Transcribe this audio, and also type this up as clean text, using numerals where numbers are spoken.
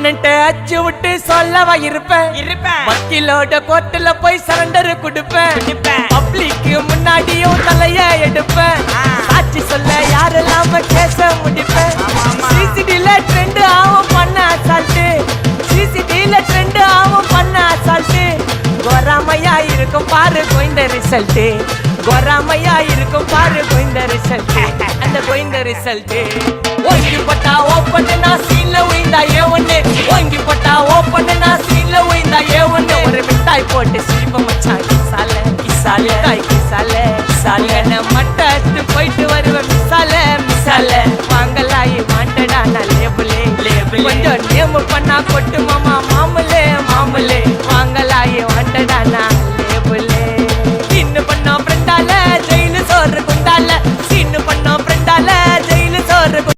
அண்ணன்ட்ட அச்சு விட்டு சொல்லவா இருப்பேன் வக்கீலோட கோர்ட்டுல போய் சரண்டர் கொடுப்பேன் பப்ளிக்கு முன்னாடியும் தலைய எடுப்பேன் சாட்சி சொல்ல யாரெல்லாம கேச முடிப்பேன் சிசிடில ட்ரெண்ட் ஆகும் பண்ண அசால்ட்டு சிசிடில ட்ரெண்ட் ஆகும் பண்ண அசால்ட்டு கோராமையா இருக்கும் பாரு கோயிந்த ரிசல்ட் கோராமையா இருக்கும் பாரு கோயிந்த ரிசல்ட் அந்த கோயிந்த ரிசல்ட் ஓங்கி பட்டா ஓப்பன் நான் சீன்ல உயிந்தா ஏவன்னு ஓங்கி பட்டா ஓப்பன் நான் சீன்ல உயிந்தா ஏவன்னு ஒரு மிட்டாய் போட்டு சிரிப்ப மச்சான் கிசால கிசால தாய் கிசால கிசால மட்டத்து போயிட்டு வருவேன் மிசால மிசால வாங்கலாயி மாட்டடா நான் லேபிளே லேபிள் கொஞ்சம் நேம் பண்ணா கொட்டு மாமா